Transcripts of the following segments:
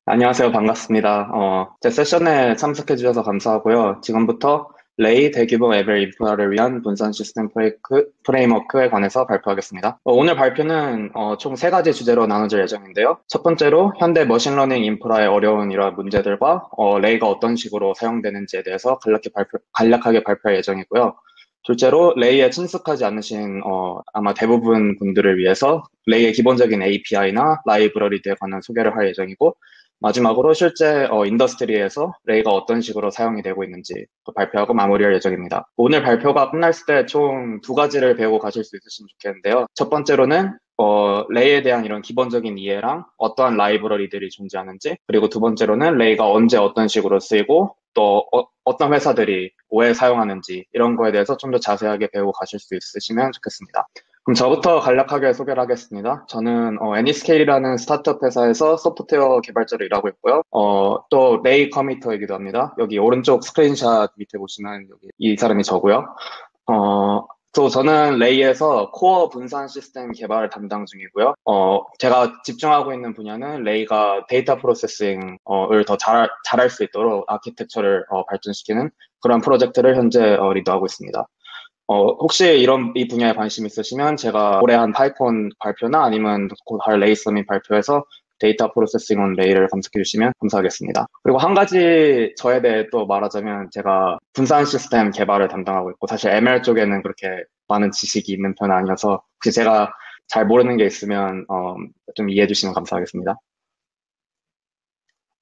안녕하세요. 반갑습니다. 제 세션에 참석해 주셔서 감사하고요. 지금부터 레이 대규모 앱의 인프라를 위한 분산 시스템 프레임워크에 관해서 발표하겠습니다. 오늘 발표는 총 세 가지 주제로 나눠질 예정인데요. 첫 번째로 현대 머신러닝 인프라의 어려운 이러한 문제들과 레이가 어떤 식으로 사용되는지에 대해서 간략하게 발표할 예정이고요. 둘째로 레이에 친숙하지 않으신 아마 대부분 분들을 위해서 레이의 기본적인 API나 라이브러리들에 관한 소개를 할 예정이고, 마지막으로 실제 인더스트리에서 레이가 어떤 식으로 사용이 되고 있는지 또 발표하고 마무리할 예정입니다. 오늘 발표가 끝났을 때 총 두 가지를 배우고 가실 수 있으시면 좋겠는데요. 첫 번째로는 레이에 대한 이런 기본적인 이해랑 어떠한 라이브러리들이 존재하는지, 그리고 두 번째로는 레이가 언제 어떤 식으로 쓰이고 또 어떤 회사들이 왜 사용하는지 이런 거에 대해서 좀 더 자세하게 배우고 가실 수 있으시면 좋겠습니다. 그럼 저부터 간략하게 소개를 하겠습니다. 저는 애니스케일이라는 스타트업 회사에서 소프트웨어 개발자로 일하고 있고요. 또 레이 커미터이기도 합니다. 여기 오른쪽 스크린샷 밑에 보시면 여기 이 사람이 저고요. 또 저는 레이에서 코어 분산 시스템 개발을 담당 중이고요. 제가 집중하고 있는 분야는 레이가 데이터 프로세싱을 더 잘할 수 있도록 아키텍처를 발전시키는 그런 프로젝트를 현재 리드하고 있습니다. 혹시 이 분야에 관심 있으시면 제가 올해 한 파이콘 발표나 아니면 곧 할 레이 서밋 발표에서 데이터 프로세싱 온 레이를 검색해 주시면 감사하겠습니다. 그리고 한 가지 저에 대해 또 말하자면 제가 분산 시스템 개발을 담당하고 있고 사실 ML 쪽에는 그렇게 많은 지식이 있는 편은 아니어서 혹시 제가 잘 모르는 게 있으면 좀 이해해 주시면 감사하겠습니다.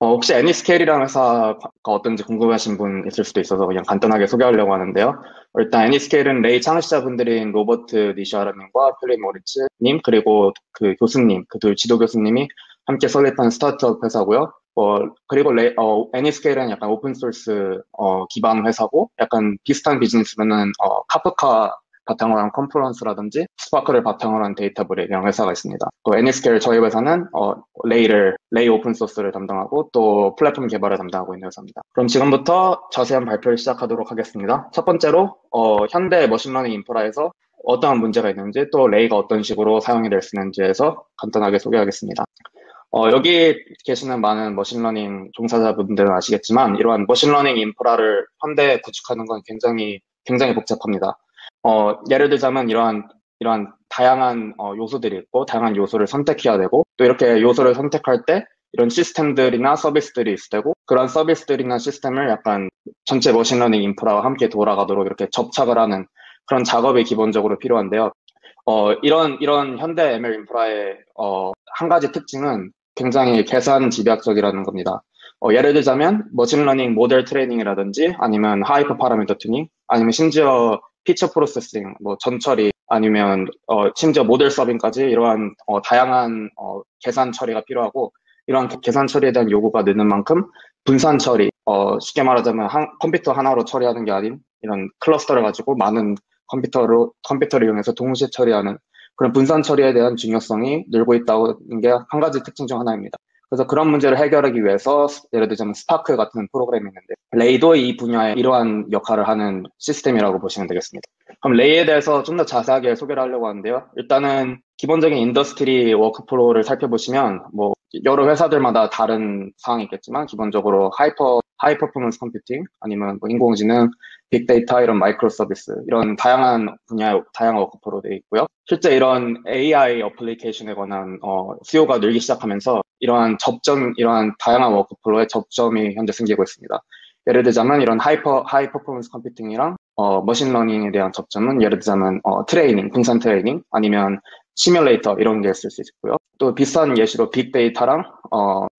혹시 애니스케일이라는 회사가 어떤지 궁금하신 분 있을 수도 있어서 그냥 간단하게 소개하려고 하는데요. 일단 애니스케일은 레이 창시자분들인 로버트 니샤라님과 필립 모리츠님 그리고 그 교수님, 그 둘 지도 교수님이 함께 설립한 스타트업 회사고요. 그리고 애니스케일은 약간 오픈소스 기반 회사고 약간 비슷한 비즈니스로는 카프카 바탕으로 한 컨퍼런스라든지 스파크를 바탕으로 한 데이터브릭이라는 회사가 있습니다. 또 애니스케일 저희 회사는 레이 오픈 소스를 담당하고 또 플랫폼 개발을 담당하고 있는 회사입니다. 그럼 지금부터 자세한 발표를 시작하도록 하겠습니다. 첫 번째로 현대 머신러닝 인프라에서 어떠한 문제가 있는지 또 레이가 어떤 식으로 사용이 될 수 있는지에서 간단하게 소개하겠습니다. 여기 계시는 많은 머신러닝 종사자분들은 아시겠지만 이러한 머신러닝 인프라를 현대에 구축하는 건 굉장히 복잡합니다. 예를 들자면 이러한 다양한 요소들이 있고 다양한 요소를 선택해야 되고 또 이렇게 요소를 선택할 때 이런 시스템들이나 서비스들이 있을 테고 그런 서비스들이나 시스템을 약간 전체 머신러닝 인프라와 함께 돌아가도록 이렇게 접착을 하는 그런 작업이 기본적으로 필요한데요. 이런 현대 ML 인프라의 한 가지 특징은 굉장히 계산 집약적이라는 겁니다. 예를 들자면 머신러닝 모델 트레이닝이라든지 아니면 하이퍼 파라미터 튜닝 아니면 심지어 피처 프로세싱, 뭐 전처리 아니면 심지어 모델 서빙까지 이러한 다양한 계산 처리가 필요하고 이러한 계산 처리에 대한 요구가 느는 만큼 분산 처리, 쉽게 말하자면 컴퓨터 하나로 처리하는 게 아닌 이런 클러스터를 가지고 많은 컴퓨터를 이용해서 동시에 처리하는 그런 분산 처리에 대한 중요성이 늘고 있다는 게 한 가지 특징 중 하나입니다. 그래서 그런 문제를 해결하기 위해서 예를 들자면 스파크 같은 프로그램이 있는데 레이도 이 분야에 이러한 역할을 하는 시스템이라고 보시면 되겠습니다. 그럼 레이에 대해서 좀 더 자세하게 소개를 하려고 하는데요. 일단은 기본적인 인더스트리 워크플로우를 살펴보시면 뭐 여러 회사들마다 다른 사항이 있겠지만 기본적으로 하이 퍼포먼스 컴퓨팅 아니면 뭐 인공지능, 빅데이터 이런 마이크로 서비스 이런 다양한 분야의 다양한 워크플로우 되어 있고요. 실제 이런 AI 어플리케이션에 관한 수요가 늘기 시작하면서 이러한 다양한 워크플로우의 접점이 현재 생기고 있습니다. 예를 들자면 이런 하이 퍼포먼스 컴퓨팅이랑 머신러닝에 대한 접점은 예를 들자면 분산 트레이닝 아니면 시뮬레이터 이런 게 있을 수 있고요. 또 비슷한 예시로 빅데이터랑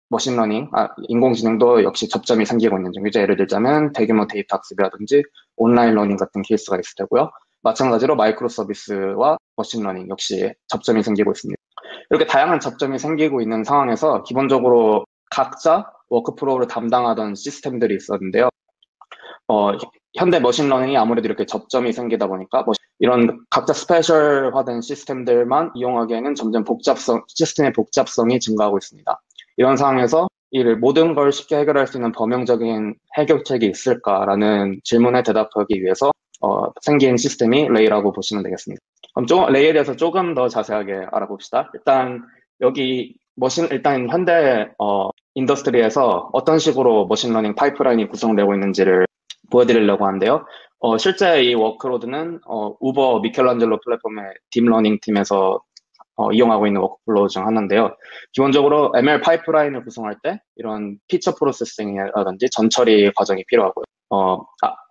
머신러닝, 인공지능도 역시 접점이 생기고 있는 중이죠. 예를 들자면 대규모 데이터 학습이라든지 온라인 러닝 같은 케이스가 있을 테고요. 마찬가지로 마이크로 서비스와 머신러닝 역시 접점이 생기고 있습니다. 이렇게 다양한 접점이 생기고 있는 상황에서 기본적으로 각자 워크프로우를 담당하던 시스템들이 있었는데요. 어, 현대 머신러닝이 아무래도 이렇게 접점이 생기다 보니까 이런 각자 스페셜화된 시스템들만 이용하기에는 점점 시스템의 복잡성이 증가하고 있습니다. 이런 상황에서 이 모든 걸 쉽게 해결할 수 있는 범용적인 해결책이 있을까라는 질문에 대답하기 위해서 생긴 시스템이 레이라고 보시면 되겠습니다. 그럼 레이에 대해서 조금 더 자세하게 알아봅시다. 일단 현대 인더스트리에서 어떤 식으로 머신러닝 파이프라인이 구성되고 있는지를 보여드리려고 하는데요. 실제 이 워크로드는 우버 미켈란젤로 플랫폼의 딥러닝 팀에서 이용하고 있는 워크플로우 중 하나인데요. 기본적으로 ML 파이프라인을 구성할 때 이런 피처 프로세싱이라든지 전처리 과정이 필요하고요.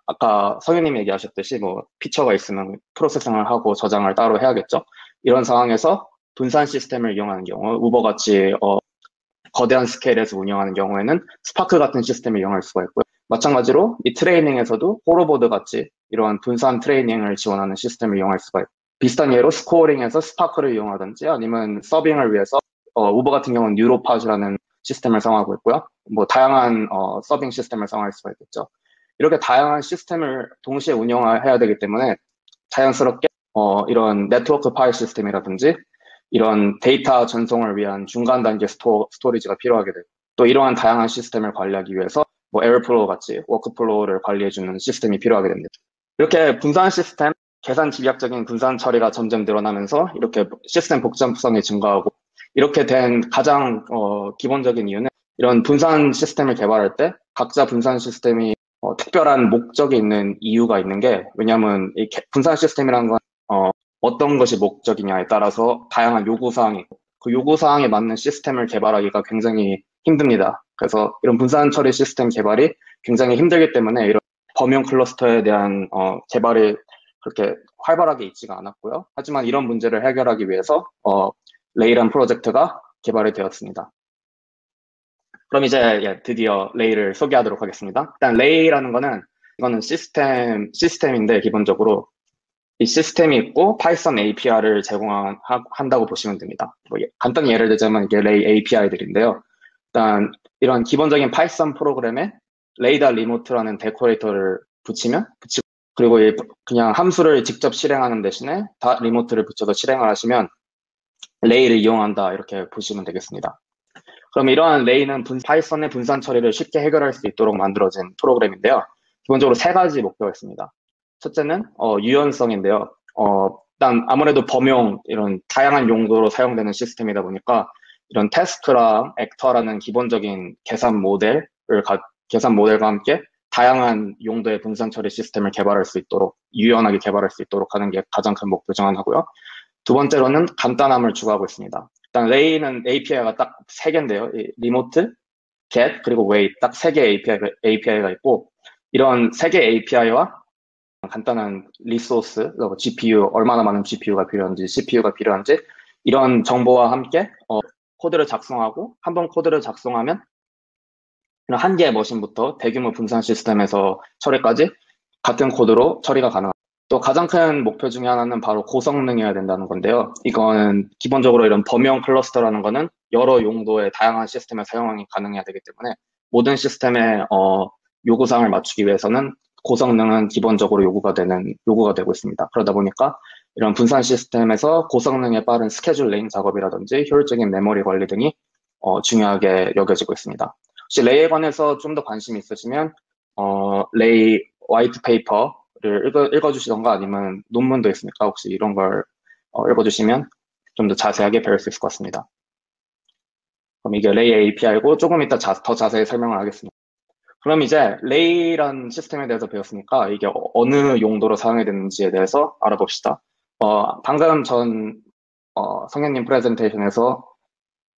아까 성현님이 얘기하셨듯이 뭐 피처가 있으면 프로세싱을 하고 저장을 따로 해야겠죠. 이런 상황에서 분산 시스템을 이용하는 경우 우버같이 거대한 스케일에서 운영하는 경우에는 스파크 같은 시스템을 이용할 수가 있고요. 마찬가지로 이 트레이닝에서도 호로보드 같이 이러한 분산 트레이닝을 지원하는 시스템을 이용할 수가 있고 비슷한 예로 스코어링에서 스파크를 이용하든지 아니면 서빙을 위해서 우버 같은 경우는 뉴로팟이라는 시스템을 사용하고 있고요. 뭐 다양한 서빙 시스템을 사용할 수가 있겠죠. 이렇게 다양한 시스템을 동시에 운영해야 되기 때문에 자연스럽게 이런 네트워크 파일 시스템이라든지 이런 데이터 전송을 위한 중간 단계 스토리지가 필요하게 되고 또 이러한 다양한 시스템을 관리하기 위해서 뭐 에어플로우 같이 워크플로우를 관리해주는 시스템이 필요하게 됩니다. 이렇게 분산 시스템, 계산 집약적인 분산 처리가 점점 늘어나면서 이렇게 시스템 복잡성이 증가하고 이렇게 된 가장 기본적인 이유는 이런 분산 시스템을 개발할 때 각자 분산 시스템이 특별한 목적이 있는 이유가 있는 게 왜냐하면 이 분산 시스템이라는 건 어떤 것이 목적이냐에 따라서 다양한 요구사항이 있고 그 요구사항에 맞는 시스템을 개발하기가 굉장히 힘듭니다. 그래서 이런 분산 처리 시스템 개발이 굉장히 힘들기 때문에 이런 범용 클러스터에 대한 개발이 그렇게 활발하게 있지가 않았고요. 하지만 이런 문제를 해결하기 위해서 레이라는 프로젝트가 개발이 되었습니다. 그럼 이제 드디어 레이를 소개하도록 하겠습니다. 일단 레이라는 거는 이거는 시스템인데 기본적으로 이 시스템이 있고 파이썬 API를 제공한다고 보시면 됩니다. 뭐 간단히 예를 들자면 이게 레이 API들인데요. 일단 이런 기본적인 파이썬 프로그램에 레이다 리모트라는 데코레이터를 붙이고 그리고 그냥 함수를 직접 실행하는 대신에 다 리모트를 붙여서 실행을 하시면 레이를 이용한다 이렇게 보시면 되겠습니다. 그럼 이러한 레이는 파이썬의 분산 처리를 쉽게 해결할 수 있도록 만들어진 프로그램인데요. 기본적으로 세 가지 목표가 있습니다. 첫째는 유연성인데요. 일단 아무래도 범용 이런 다양한 용도로 사용되는 시스템이다 보니까 이런 태스크랑 액터라는 기본적인 계산 모델과 함께 다양한 용도의 분산 처리 시스템을 개발할 수 있도록 유연하게 개발할 수 있도록 하는 게 가장 큰 목표 중 하나고요. 두 번째로는 간단함을 추구하고 있습니다. 일단 레이는 API가 딱 세 개인데요. 리모트, get, 그리고 wait 딱 세 개의 API가 있고 이런 세 개의 API와 간단한 리소스, GPU, 얼마나 많은 GPU가 필요한지, CPU가 필요한지 이런 정보와 함께 코드를 작성하고 한번 코드를 작성하면 한 개의 머신부터 대규모 분산 시스템에서 처리까지 같은 코드로 처리가 가능합니다. 또 가장 큰 목표 중에 하나는 바로 고성능이어야 된다는 건데요. 이거는 기본적으로 이런 범용 클러스터라는 거는 여러 용도의 다양한 시스템을 사용하기 가능해야 되기 때문에 모든 시스템의 요구사항을 맞추기 위해서는 고성능은 기본적으로 요구가 되고 있습니다. 그러다 보니까 이런 분산 시스템에서 고성능에 빠른 스케줄링 작업이라든지 효율적인 메모리 관리 등이 중요하게 여겨지고 있습니다. 혹시 레이에 관해서 좀 더 관심이 있으시면 레이 화이트 페이퍼를 읽어주시던가 아니면 논문도 있으니까 혹시 이런 걸 읽어주시면 좀 더 자세하게 배울 수 있을 것 같습니다. 그럼 이게 레이 API고 조금 이따 더 자세히 설명을 하겠습니다. 그럼 이제 레이라는 시스템에 대해서 배웠으니까 이게 어느 용도로 사용이 되는지에 대해서 알아봅시다. 방금 전 성현님 프레젠테이션에서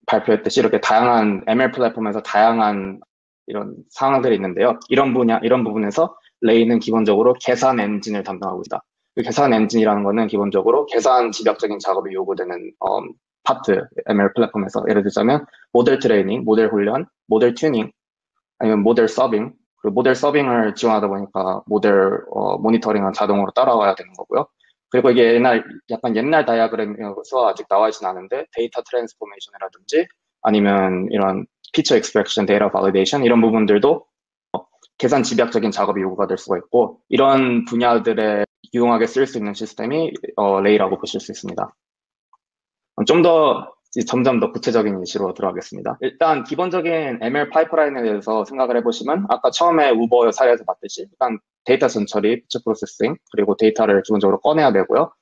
발표했듯이 이렇게 다양한 ML 플랫폼에서 다양한 이런 상황들이 있는데요. 이런 부분에서 레이는 기본적으로 계산 엔진을 담당하고 있다. 그 계산 엔진이라는 거는 기본적으로 계산 집약적인 작업이 요구되는 파트, ML 플랫폼에서 예를 들자면 모델 트레이닝, 모델 훈련, 모델 튜닝, 아니면 모델 서빙, 그리고 모델 서빙을 지원하다 보니까 모델 모니터링은 자동으로 따라와야 되는 거고요. 그리고 이게 약간 옛날 다이어그램에서 아직 나와 있진 않은데 데이터 트랜스포메이션이라든지 아니면 이런 피처 익스트랙션, 데이터 발리데이션 이런 부분들도 계산 집약적인 작업이 요구가 될 수가 있고 이런 분야들에 유용하게 쓸 수 있는 시스템이 레이라고 보실 수 있습니다. 좀 더 점점 더 구체적인 예시로 들어가겠습니다. 일단 기본적인 ML 파이프라인에 대해서 생각을 해보시면 아까 처음에 우버 사례에서 봤듯이 일단 데이터 전처리, 피처 프로세싱, 그리고 데이터를 기본적으로 꺼내야 되고요.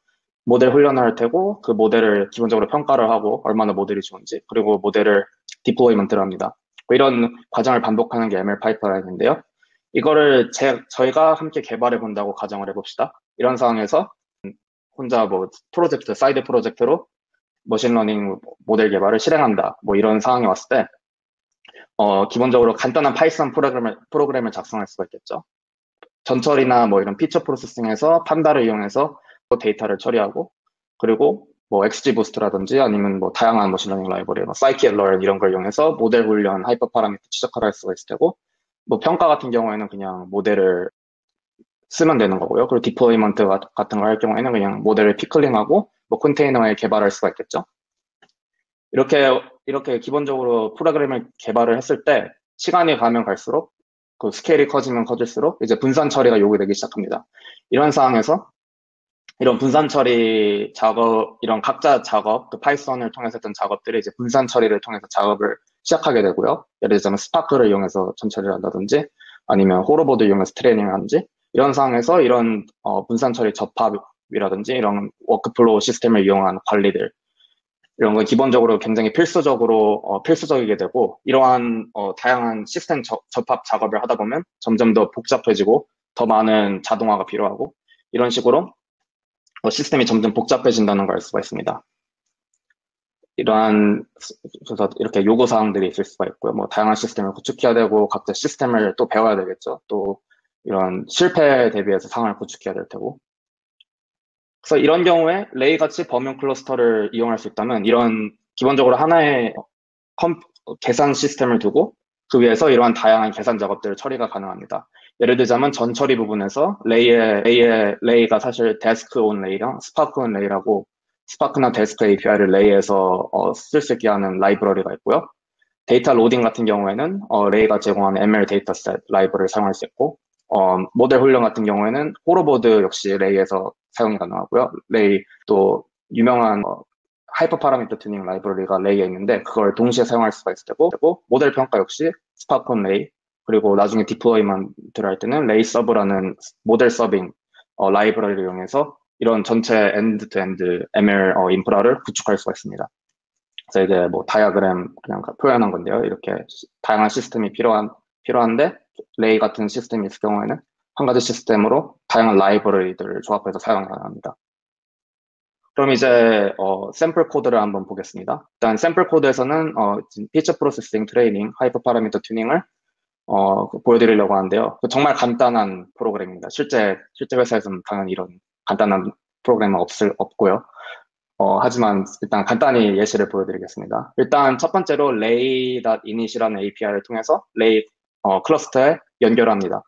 모델 훈련을 할 테고 그 모델을 기본적으로 평가를 하고 얼마나 모델이 좋은지 그리고 모델을 디플로이먼트를 합니다. 이런 과정을 반복하는 게 ML 파이프라인인데요. 이거를 저희가 함께 개발해 본다고 가정을 해봅시다. 이런 상황에서 혼자 뭐 프로젝트, 사이드 프로젝트로 머신러닝 모델 개발을 실행한다. 뭐 이런 상황이 왔을 때, 기본적으로 간단한 파이썬 프로그램을 작성할 수가 있겠죠. 전처리나 뭐 이런 피처 프로세싱에서 판다를 이용해서 데이터를 처리하고, 그리고 뭐 XGBoost라든지 아니면 뭐 다양한 머신러닝 라이브러리, 뭐 scikit-learn 이런 걸 이용해서 모델 훈련, 하이퍼 파라미터 추적하라 할 수가 있을 테고, 뭐 평가 같은 경우에는 그냥 모델을 쓰면 되는 거고요. 그리고 디플로이먼트 같은 거 할 경우에는 그냥 모델을 피클링하고 뭐 컨테이너에 개발할 수가 있겠죠. 이렇게 기본적으로 프로그램을 개발을 했을 때 시간이 가면 갈수록 그 스케일이 커지면 커질수록 이제 분산 처리가 요구되기 시작합니다. 이런 상황에서 이런 분산 처리 작업, 이런 각자 작업, 그 파이썬을 통해서 했던 작업들이 이제 분산 처리를 통해서 작업을 시작하게 되고요. 예를 들자면 스파크를 이용해서 전처리를 한다든지 아니면 호러보드 이용해서 트레이닝을 하든지 이런 상황에서 이런 분산 처리 접합이라든지 이런 워크플로우 시스템을 이용한 관리들 이런 건 기본적으로 굉장히 필수적이게 되고 이러한 다양한 시스템 접합 작업을 하다 보면 점점 더 복잡해지고 더 많은 자동화가 필요하고 이런 식으로 시스템이 점점 복잡해진다는 걸 알 수가 있습니다. 그래서 이렇게 요구사항들이 있을 수가 있고요. 뭐, 다양한 시스템을 구축해야 되고, 각자 시스템을 또 배워야 되겠죠. 또, 이런 실패에 대비해서 상황을 구축해야 될 테고. 그래서 이런 경우에 레이 같이 범용 클러스터를 이용할 수 있다면, 이런 기본적으로 하나의 계산 시스템을 두고, 그 위에서 이러한 다양한 계산 작업들을 처리가 가능합니다. 예를 들자면 전 처리 부분에서 레이가 사실 데스크 온 레이랑 스파크 온 레이라고 스파크나 데스크 API를 레이에서 쓸 수 있게 하는 라이브러리가 있고요. 데이터 로딩 같은 경우에는 레이가 제공하는 ML 데이터셋 라이브러리를 사용할 수 있고 모델 훈련 같은 경우에는 호러보드 역시 레이에서 사용이 가능하고요. 레이 또 유명한 하이퍼 파라미터 튜닝 라이브러리가 레이에 있는데 그걸 동시에 사용할 수가 있을 테고 그리고 모델 평가 역시 스파크 온 레이 그리고 나중에 디플로이먼트를 할 때는 레이 서브라는 모델 서빙 라이브러리를 이용해서 이런 전체 엔드 투 엔드 ML 인프라를 구축할 수가 있습니다. 그래서 이게 뭐 다이어그램 그냥 표현한 건데요. 이렇게 다양한 시스템이 필요한데 레이 같은 시스템이 있을 경우에는 한 가지 시스템으로 다양한 라이브러리들을 조합해서 사용 가능합니다. 그럼 이제 샘플 코드를 한번 보겠습니다. 일단 샘플 코드에서는 피처 프로세싱, 트레이닝, 하이퍼 파라미터 튜닝을 보여드리려고 하는데요. 정말 간단한 프로그램입니다. 실제 회사에서는 당연히 이런 간단한 프로그램은 없고요. 하지만 일단 간단히 예시를 보여드리겠습니다. 일단 첫 번째로 lay.init이라는 API를 통해서 lay 클러스터에 연결합니다.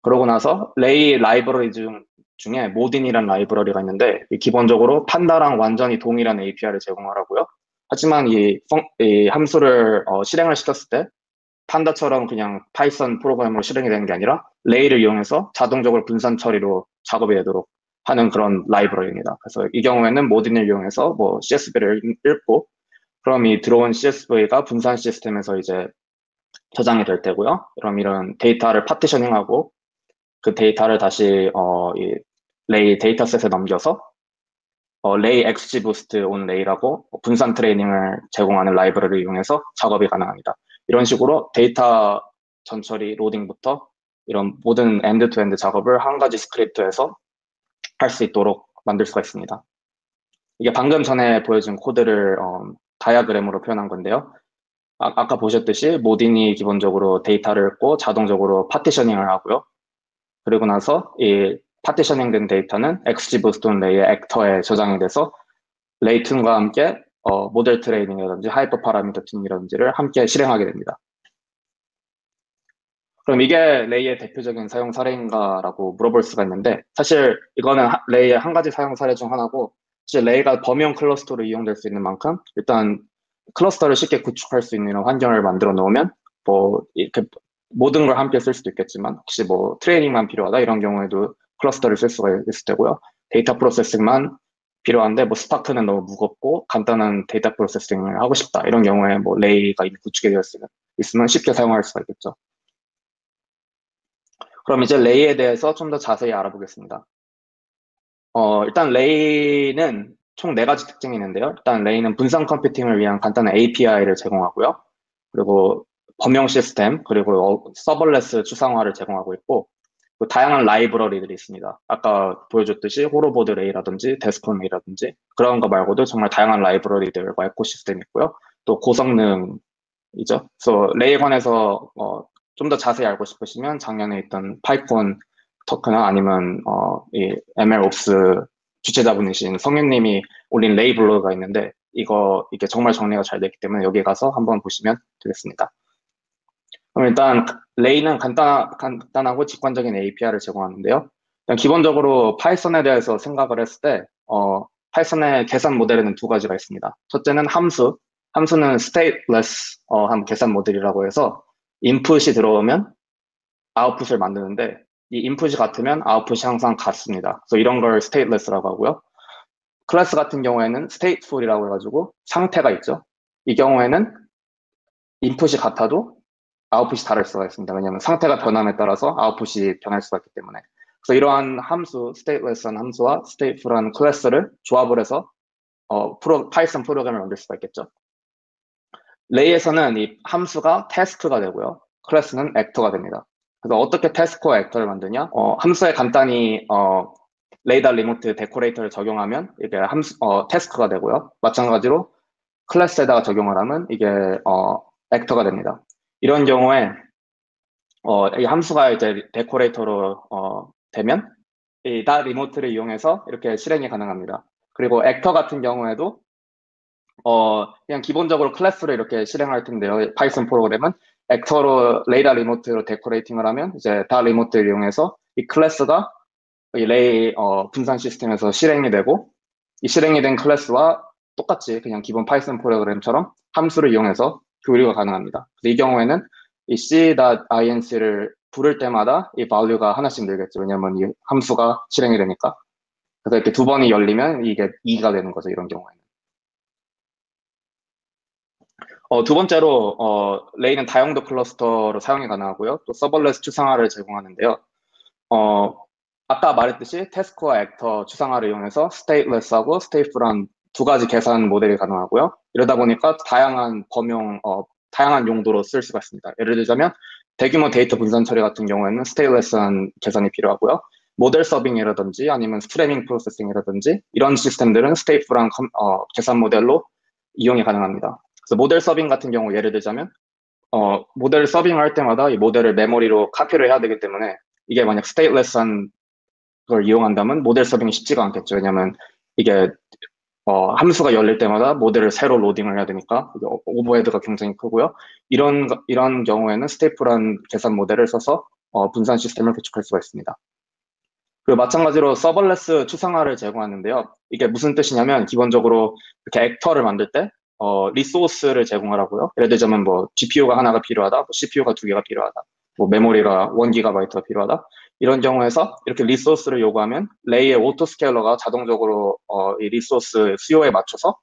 그러고 나서 lay 라이브러리 중에 modin이라는 라이브러리가 있는데 기본적으로 판다랑 완전히 동일한 API를 제공하라고요. 하지만 이 함수를 실행을 시켰을 때 판다처럼 그냥 파이썬 프로그램으로 실행이 되는 게 아니라 lay를 이용해서 자동적으로 분산 처리로 작업이 되도록 하는 그런 라이브러리입니다. 그래서 이 경우에는 모딘을 이용해서 뭐 CSV를 읽고 그럼 이 들어온 CSV가 분산 시스템에서 이제 저장이 될 테고요. 그럼 이런 데이터를 파티셔닝하고 그 데이터를 다시 이 레이 데이터셋에 넘겨서 레이 XGBoost on lay라고 분산 트레이닝을 제공하는 라이브러리를 이용해서 작업이 가능합니다. 이런 식으로 데이터 전처리 로딩부터 이런 모든 엔드-투-엔드 작업을 한 가지 스크립트에서 할 수 있도록 만들 수가 있습니다. 이게 방금 전에 보여준 코드를 다이어그램으로 표현한 건데요. 아까 보셨듯이 모딘이 기본적으로 데이터를 읽고 자동적으로 파티셔닝을 하고요. 그리고 나서 이 파티셔닝 된 데이터는 XGBoost on lay의 액터에 저장이 돼서 레이튼과 함께 모델 트레이닝이라든지 하이퍼 파라미터 튜닝이라든지를 함께 실행하게 됩니다. 그럼 이게 레이의 대표적인 사용 사례인가라고 물어볼 수가 있는데 사실 이거는 레이의 한 가지 사용 사례 중 하나고 사실 레이가 범용 클러스터로 이용될 수 있는 만큼 일단 클러스터를 쉽게 구축할 수 있는 이런 환경을 만들어 놓으면 뭐 이렇게 모든 걸 함께 쓸 수도 있겠지만 혹시 뭐 트레이닝만 필요하다 이런 경우에도 클러스터를 쓸 수가 있을 테고요. 데이터 프로세싱만 필요한데 뭐 스파크는 너무 무겁고 간단한 데이터 프로세싱을 하고 싶다 이런 경우에 뭐 레이가 이미 구축이 되어 있으면 쉽게 사용할 수가 있겠죠. 그럼 이제 레이에 대해서 좀 더 자세히 알아보겠습니다. 일단 레이는 총 4가지 특징이 있는데요. 일단 레이는 분산 컴퓨팅을 위한 간단한 API를 제공하고요. 그리고 범용 시스템, 그리고 서벌레스 추상화를 제공하고 있고, 또 다양한 라이브러리들이 있습니다. 아까 보여줬듯이 호로보드 레이라든지 데스크홈 레이라든지 그런 거 말고도 정말 다양한 라이브러리들과 에코시스템이 있고요. 또 고성능이죠. 그래서 레이에 관해서 좀 더 자세히 알고 싶으시면 작년에 있던 파이콘 토크나 아니면 이 MLOps 주최자분이신 성윤님이 올린 레이 블로그가 있는데 이게 정말 정리가 잘 됐기 때문에 여기 가서 한번 보시면 되겠습니다. 그럼 일단 레이는 간단하고 직관적인 API를 제공하는데요. 일단 기본적으로 파이썬에 대해서 생각을 했을 때 파이썬의 계산 모델에는 두 가지가 있습니다. 첫째는 함수는 stateless 한 계산 모델이라고 해서 인풋이 들어오면 아웃풋을 만드는데 이 인풋이 같으면 아웃풋이 항상 같습니다. 그래서 이런 걸 stateless라고 하고요. 클래스 같은 경우에는 stateful이라고 해가지고 상태가 있죠. 이 경우에는 인풋이 같아도 아웃풋이 다를 수가 있습니다. 왜냐하면 상태가 변함에 따라서 아웃풋이 변할 수가 있기 때문에. 그래서 이러한 함수, stateless한 함수와 stateful한 클래스를 조합을 해서 파이썬 프로그램을 만들 수가 있겠죠. 레이에서는 이 함수가 task가 되고요. 클래스는 actor가 됩니다. 그래서 어떻게 task와 actor를 만드냐? 함수에 간단히 레이더 리모트 데코레이터를 적용하면 이게 task가 되고요. 마찬가지로 클래스에다가 적용을 하면 이게 actor가 됩니다. 이런 경우에 이 함수가 이제 데코레이터로 되면 이 리모트를 이용해서 이렇게 실행이 가능합니다. 그리고 액터 같은 경우에도 그냥 기본적으로 클래스로 이렇게 실행할 텐데요. 파이썬 프로그램은 액터로 레이더 리모트로 데코레이팅을 하면 이제 리모트를 이용해서 이 클래스가 이 레이 분산 시스템에서 실행이 되고 이 실행이 된 클래스와 똑같이 그냥 기본 파이썬 프로그램처럼 함수를 이용해서 교류가 가능합니다. 이 경우에는 이 c.inc를 부를 때마다 이 value가 하나씩 늘겠죠. 왜냐면 이 함수가 실행이 되니까. 그래서 이렇게 두 번이 열리면 이게 2가 되는 거죠. 이런 경우에는. 두 번째로 레이는 다용도 클러스터로 사용이 가능하고요. 또 서벌레스 추상화를 제공하는데요. 아까 말했듯이 태스크와 액터 추상화를 이용해서 stateless하고 stateful한 두 가지 계산 모델이 가능하고요. 이러다 보니까 다양한 다양한 용도로 쓸 수가 있습니다. 예를 들자면 대규모 데이터 분산 처리 같은 경우에는 stateless한 계산이 필요하고요. 모델 서빙이라든지 아니면 스트리밍 프로세싱이라든지 이런 시스템들은 stateful한 계산 모델로 이용이 가능합니다. 그래서 모델 서빙 같은 경우 예를 들자면 모델 서빙을 할 때마다 이 모델을 메모리로 카피를 해야 되기 때문에 이게 만약 stateless한 걸 이용한다면 모델 서빙이 쉽지가 않겠죠. 왜냐하면 이게 함수가 열릴 때마다 모델을 새로 로딩을 해야 되니까 오버헤드가 굉장히 크고요. 이런 경우에는 스테이플한 계산 모델을 써서 분산 시스템을 구축할 수가 있습니다. 그리고 마찬가지로 서벌레스 추상화를 제공하는데요. 이게 무슨 뜻이냐면 기본적으로 이렇게 액터를 만들 때 리소스를 제공하라고요. 예를 들자면 뭐 GPU가 하나가 필요하다, 뭐 CPU가 두 개가 필요하다, 뭐 메모리가 1GB가 필요하다. 이런 경우에서 이렇게 리소스를 요구하면 레이의 오토스케일러가 자동적으로 이 리소스 수요에 맞춰서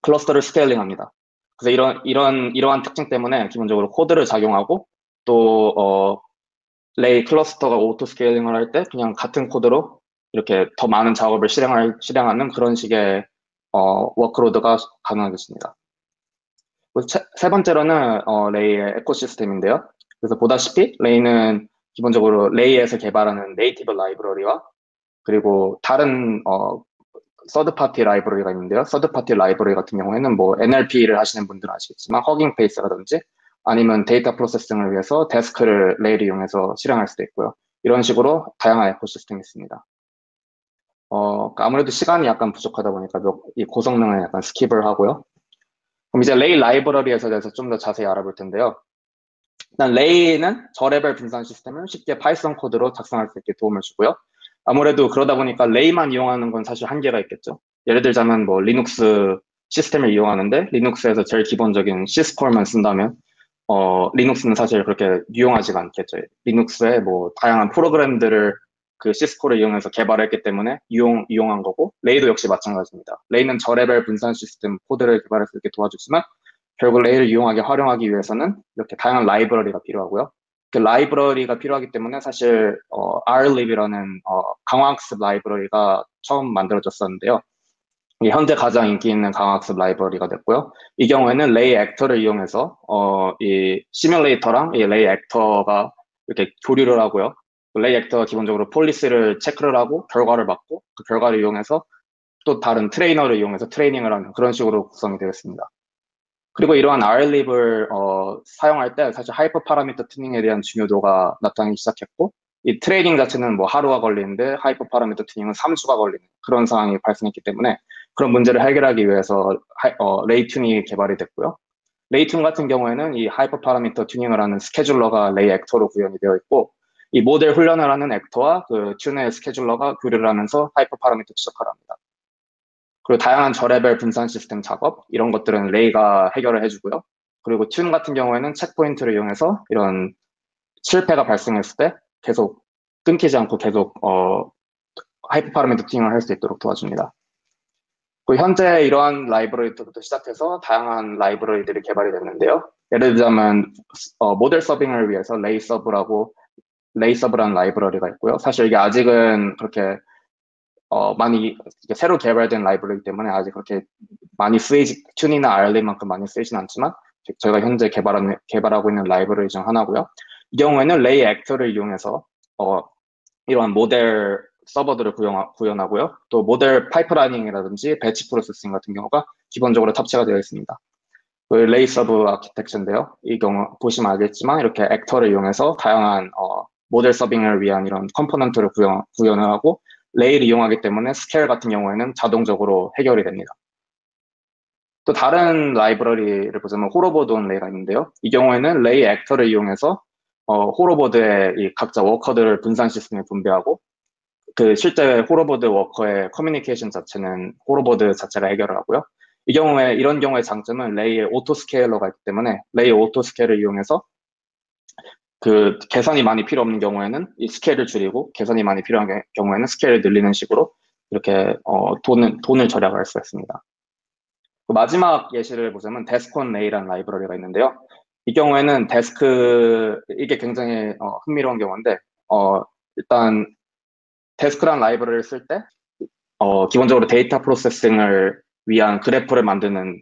클러스터를 스케일링합니다. 그래서 이러한 특징 때문에 기본적으로 코드를 작용하고 또 레이 클러스터가 오토스케일링을 할 때 그냥 같은 코드로 이렇게 더 많은 작업을 실행하는 그런 식의 워크로드가 가능하겠습니다. 세 번째로는 레이의 에코시스템인데요. 그래서 보다시피 레이는 기본적으로 레이에서 개발하는 네이티브 라이브러리와 그리고 다른 서드파티 라이브러리가 있는데요. 서드파티 라이브러리 같은 경우에는 뭐 NLP를 하시는 분들은 아시겠지만 허깅 페이스라든지 아니면 데이터 프로세싱을 위해서 데스크를 레이를 이용해서 실행할 수도 있고요. 이런 식으로 다양한 에코시스템이 있습니다. 아무래도 시간이 약간 부족하다 보니까 이 고성능을 약간 스킵을 하고요. 그럼 이제 레이 라이브러리에서 대해서 좀 더 자세히 알아볼 텐데요. 일단 레이는 저레벨 분산 시스템을 쉽게 파이썬 코드로 작성할 수 있게 도움을 주고요. 아무래도 그러다 보니까 레이만 이용하는 건 사실 한계가 있겠죠. 예를 들자면 뭐 리눅스 시스템을 이용하는데 리눅스에서 제일 기본적인 시스콜만 쓴다면 리눅스는 사실 그렇게 유용하지가 않겠죠. 리눅스에 뭐 다양한 프로그램들을 그 시스콜을 이용해서 개발했기 때문에 유용한 거고 레이도 역시 마찬가지입니다. 레이는 저레벨 분산 시스템 코드를 개발할 수 있게 도와주지만 결국 레이를 이용하게 활용하기 위해서는 이렇게 다양한 라이브러리가 필요하고요. 그 라이브러리가 필요하기 때문에 사실 rlib이라는 강화학습 라이브러리가 처음 만들어졌었는데요. 이게 현재 가장 인기 있는 강학습 라이브러리가 됐고요. 이 경우에는 레이 액터를 이용해서 이 시뮬레이터랑 이 레이 액터가 이렇게 교류를 하고요. 그 레이 액터가 기본적으로 폴리시를 체크를 하고 결과를 받고 그 결과를 이용해서 또 다른 트레이너를 이용해서 트레이닝을 하는 그런 식으로 구성이 되어 있습니다. 그리고 이러한 RLib을 사용할 때 사실 하이퍼 파라미터 튜닝에 대한 중요도가 나타나기 시작했고 이 트레이닝 자체는 뭐 하루가 걸리는데 하이퍼 파라미터 튜닝은 3주가 걸리는 그런 상황이 발생했기 때문에 그런 문제를 해결하기 위해서 레이튠이 개발이 됐고요. 레이튠 같은 경우에는 이 하이퍼 파라미터 튜닝을 하는 스케줄러가 레이 액터로 구현이 되어 있고 이 모델 훈련을 하는 액터와 그 튠의 스케줄러가 교류를 하면서 하이퍼 파라미터 추적을 합니다. 그리고 다양한 저레벨 분산 시스템 작업 이런 것들은 레이가 해결을 해주고요. 그리고 튠 같은 경우에는 체크포인트를 이용해서 이런 실패가 발생했을 때 계속 끊기지 않고 계속 하이퍼 파라미터 튜닝을 할 수 있도록 도와줍니다. 현재 이러한 라이브러리부터 시작해서 다양한 라이브러리들이 개발이 됐는데요. 예를 들자면 모델 서빙을 위해서 레이서브라는 라이브러리가 있고요. 사실 이게 아직은 그렇게 많이 새로 개발된 라이브러리이기 때문에 아직 그렇게 많이 튠이나 RL만큼 많이 쓰이진 않지만 저희가 현재 개발하고 있는 라이브러리 중 하나고요. 이 경우에는 레이 액터를 이용해서 이러한 모델 서버들을 구현하고요. 또 모델 파이프라이닝이라든지 배치 프로세싱 같은 경우가 기본적으로 탑재가 되어 있습니다. 그 레이 서브 아키텍처인데요. 이 경우 보시면 알겠지만 이렇게 액터를 이용해서 다양한 모델 서빙을 위한 이런 컴포넌트를 구현을 하고 레이를 이용하기 때문에 스케일 같은 경우에는 자동적으로 해결이 됩니다. 또 다른 라이브러리를 보자면 호러보드 온 레이가 있는데요. 이 경우에는 레이 액터를 이용해서 호러보드의 이 각자 워커들을 분산 시스템에 분배하고 그 실제 호러보드 워커의 커뮤니케이션 자체는 호러보드 자체가 해결을 하고요. 이런 경우의 장점은 레이의 오토 스케일러가 있기 때문에 레이 오토 스케일을 이용해서 그 계산이 많이 필요 없는 경우에는 이 스케일을 줄이고 계산이 많이 필요한 경우에는 스케일을 늘리는 식으로 이렇게 돈을 절약할 수가 있습니다. 그 마지막 예시를 보자면 데스콘 레이라는 라이브러리가 있는데요. 이 경우에는 이게 굉장히 흥미로운 경우인데 일단 데스크란 라이브러리를 쓸 때 기본적으로 데이터 프로세싱을 위한 그래프를 만드는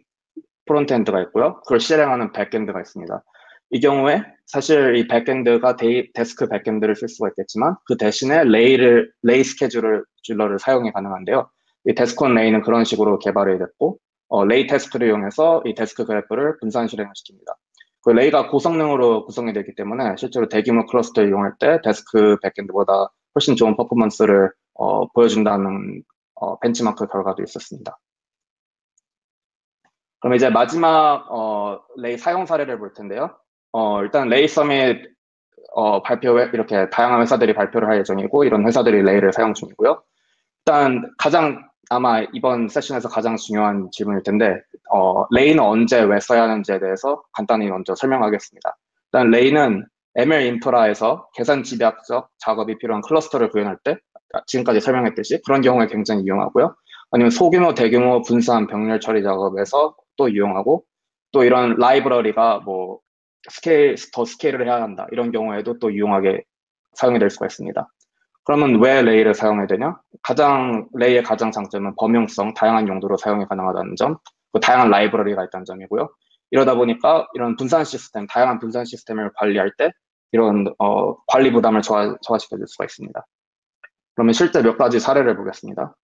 프론트엔드가 있고요. 그걸 실행하는 백엔드가 있습니다. 이 경우에 사실 이 백엔드가 데스크 백엔드를 쓸 수가 있겠지만 그 대신에 레이 스케줄러를 사용이 가능한데요. 이 데스콘 레이는 그런 식으로 개발이 됐고 레이 태스크를 이용해서 이 데스크 그래프를 분산 실행을 시킵니다. 그 레이가 고성능으로 구성이 되기 때문에 실제로 대규모 클러스터를 이용할 때 데스크 백엔드보다 훨씬 좋은 퍼포먼스를 보여준다는 벤치마크 결과도 있었습니다. 그럼 이제 마지막 레이 사용 사례를 볼 텐데요. 일단 레이 서밋 발표회 이렇게 다양한 회사들이 발표를 할 예정이고 이런 회사들이 레이를 사용 중이고요. 일단 아마 이번 세션에서 가장 중요한 질문일 텐데 레이는 언제 왜 써야 하는지에 대해서 간단히 먼저 설명하겠습니다. 일단 레이는 ML 인프라에서 계산 집약적 작업이 필요한 클러스터를 구현할 때 지금까지 설명했듯이 그런 경우에 굉장히 이용하고요. 아니면 소규모 대규모 분산 병렬 처리 작업에서 또 이용하고 또 이런 라이브러리가 뭐 더 스케일을 해야 한다 이런 경우에도 또 유용하게 사용이 될 수가 있습니다. 그러면 왜 레이를 사용해야 되냐? 레이의 가장 장점은 범용성, 다양한 용도로 사용이 가능하다는 점, 다양한 라이브러리가 있다는 점이고요. 이러다 보니까 이런 다양한 분산 시스템을 관리할 때 이런 관리 부담을 저하시켜 줄 수가 있습니다. 그러면 실제 몇 가지 사례를 보겠습니다.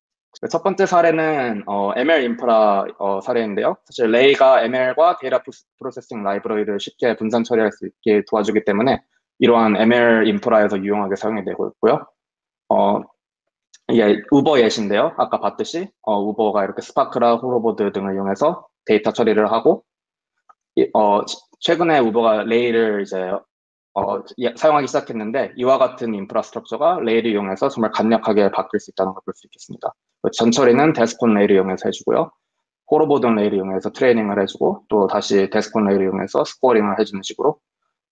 첫 번째 사례는 ML 인프라 사례인데요. 사실 레이가 ML과 데이터 프로세싱 라이브러리를 쉽게 분산 처리할 수 있게 도와주기 때문에 이러한 ML 인프라에서 유용하게 사용이 되고 있고요. 이게 우버 예시인데요. 아까 봤듯이 우버가 이렇게 스파크라 호러보드 등을 이용해서 데이터 처리를 하고 최근에 우버가 레이를 이제 사용하기 시작했는데 이와 같은 인프라스트럭처가 레이를 이용해서 정말 간략하게 바뀔 수 있다는 걸 볼 수 있겠습니다. 전처리는 데스콘 레이를 이용해서 해주고요. 호러보드 레이를 이용해서 트레이닝을 해주고 또 다시 데스콘 레이를 이용해서 스코어링을 해주는 식으로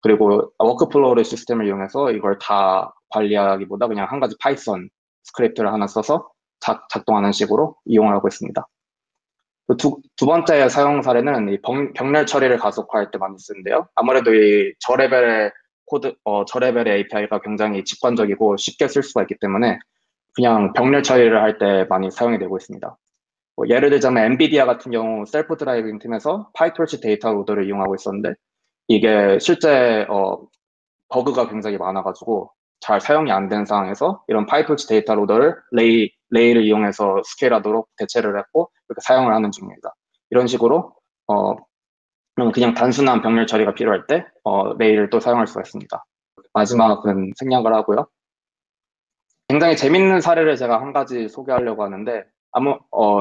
그리고 워크플로우 시스템을 이용해서 이걸 다 관리하기보다 그냥 한 가지 파이썬 스크립트를 하나 써서 작동하는 식으로 이용을 하고 있습니다. 두 번째 사용 사례는 이 병렬 처리를 가속화할 때 많이 쓰는데요. 아무래도 이 저레벨의 API가 굉장히 직관적이고 쉽게 쓸 수가 있기 때문에 그냥 병렬 처리를 할 때 많이 사용이 되고 있습니다. 뭐 예를 들자면 엔비디아 같은 경우 셀프 드라이빙 팀에서 파이토르치 데이터 로더를 이용하고 있었는데 이게 실제 버그가 굉장히 많아가지고 잘 사용이 안 된 상황에서 이런 파이토르치 데이터 로더를 레이를 이용해서 스케일하도록 대체를 했고 이렇게 사용을 하는 중입니다. 이런 식으로 그냥 단순한 병렬 처리가 필요할 때 레이를 또 사용할 수가 있습니다. 마지막은 생략을 하고요. 굉장히 재밌는 사례를 제가 한 가지 소개하려고 하는데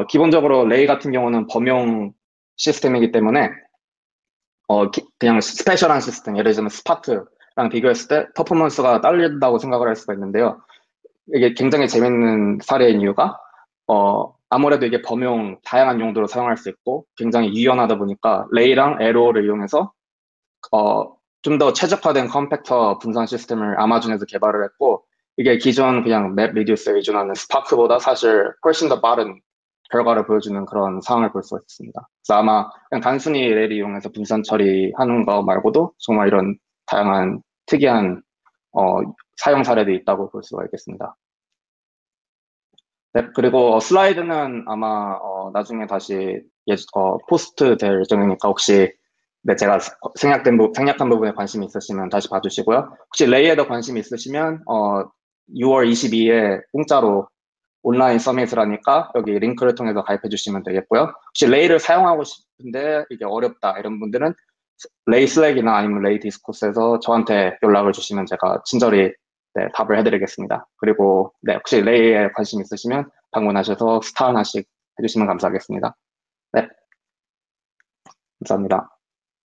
기본적으로 레이 같은 경우는 범용 시스템이기 때문에 그냥 스페셜한 시스템, 예를 들면 스파트랑 비교했을 때 퍼포먼스가 딸린다고 생각을 할 수가 있는데요. 이게 굉장히 재밌는 사례인 이유가 아무래도 이게 다양한 용도로 사용할 수 있고 굉장히 유연하다 보니까 레이랑 에로를 이용해서 좀 더 최적화된 컴팩터 분산 시스템을 아마존에서 개발을 했고 이게 기존 그냥 맵 리듀스에 의존하는 스파크보다 사실 훨씬 더 빠른 결과를 보여주는 그런 상황을 볼 수 있습니다. 그래서 아마 그냥 단순히 레이를 이용해서 분산 처리하는 거 말고도 정말 이런 다양한 특이한 사용 사례도 있다고 볼 수가 있겠습니다. 네, 그리고 슬라이드는 아마 나중에 다시 포스트 될 예정이니까 혹시 네, 제가 생략한 부분에 관심이 있으시면 다시 봐주시고요. 혹시 레이에 더 관심이 있으시면 6월 22일에 공짜로 온라인 서밋을 하니까 여기 링크를 통해서 가입해 주시면 되겠고요. 혹시 레이를 사용하고 싶은데 이게 어렵다 이런 분들은 레이 슬랙이나 아니면 레이 디스코스에서 저한테 연락을 주시면 제가 친절히 네, 답을 해드리겠습니다. 그리고 네, 혹시 레이에 관심 있으시면 방문하셔서 스타 하나씩 해주시면 감사하겠습니다. 네, 감사합니다.